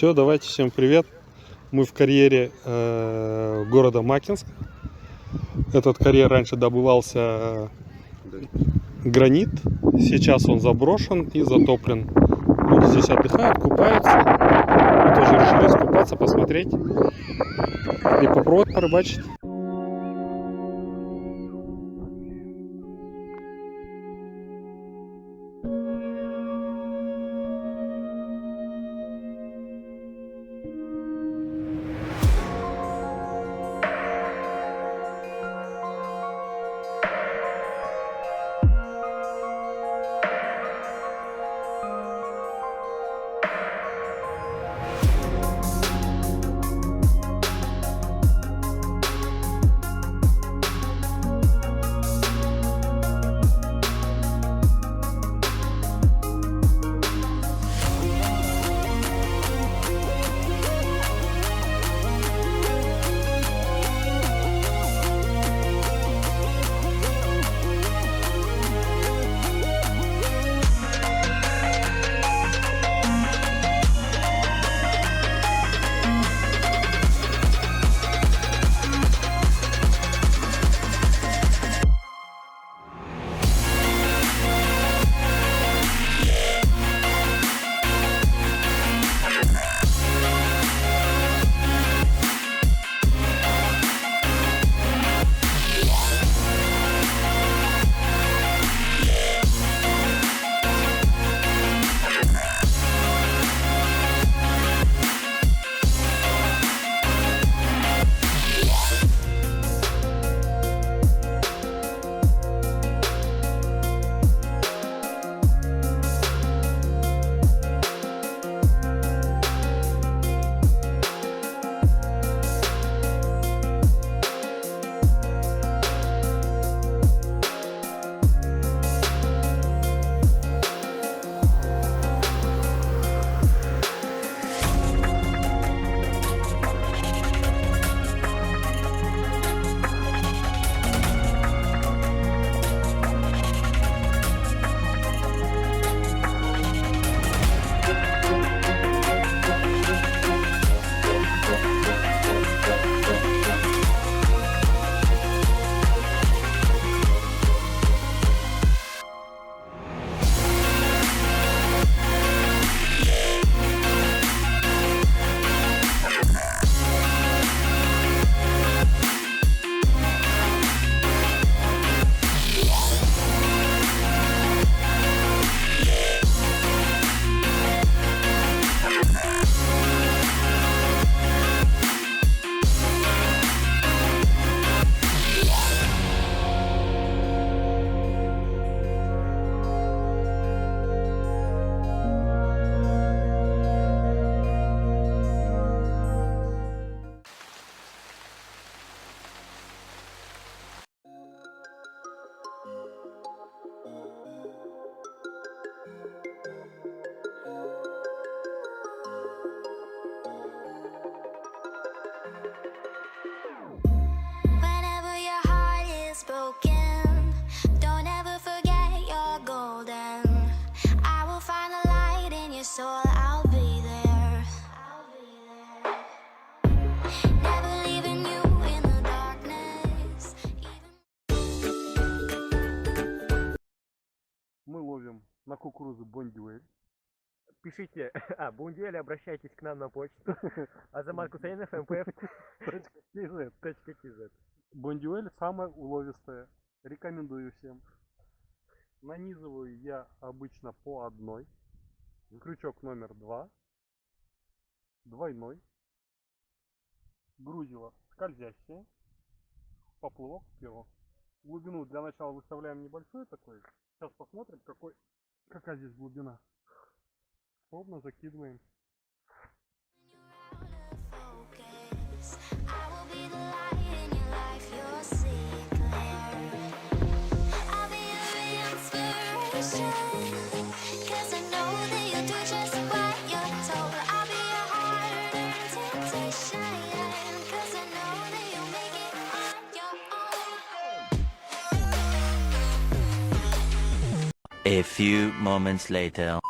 Все, давайте, всем привет. Мы в карьере города Макинск. Этот карьер раньше добывался гранит. Сейчас он заброшен и затоплен. Люди здесь отдыхают, купаются. Мы тоже решили искупаться, посмотреть и попробовать порыбачить. Мы ловим на кукурузу бондюэль. Пишите, бондюэль, обращайтесь к нам на почту. Азамат Кусейнов, mpf.kz. Бондюэль самая уловистая. Рекомендую всем. Нанизываю я обычно по одной. Крючок номер 2. Двойной. Грузило скользящее. Поплывок вперед. Глубину для начала выставляем небольшую такой. Сейчас посмотрим, какая здесь глубина. Ровно закидываем. A few moments later.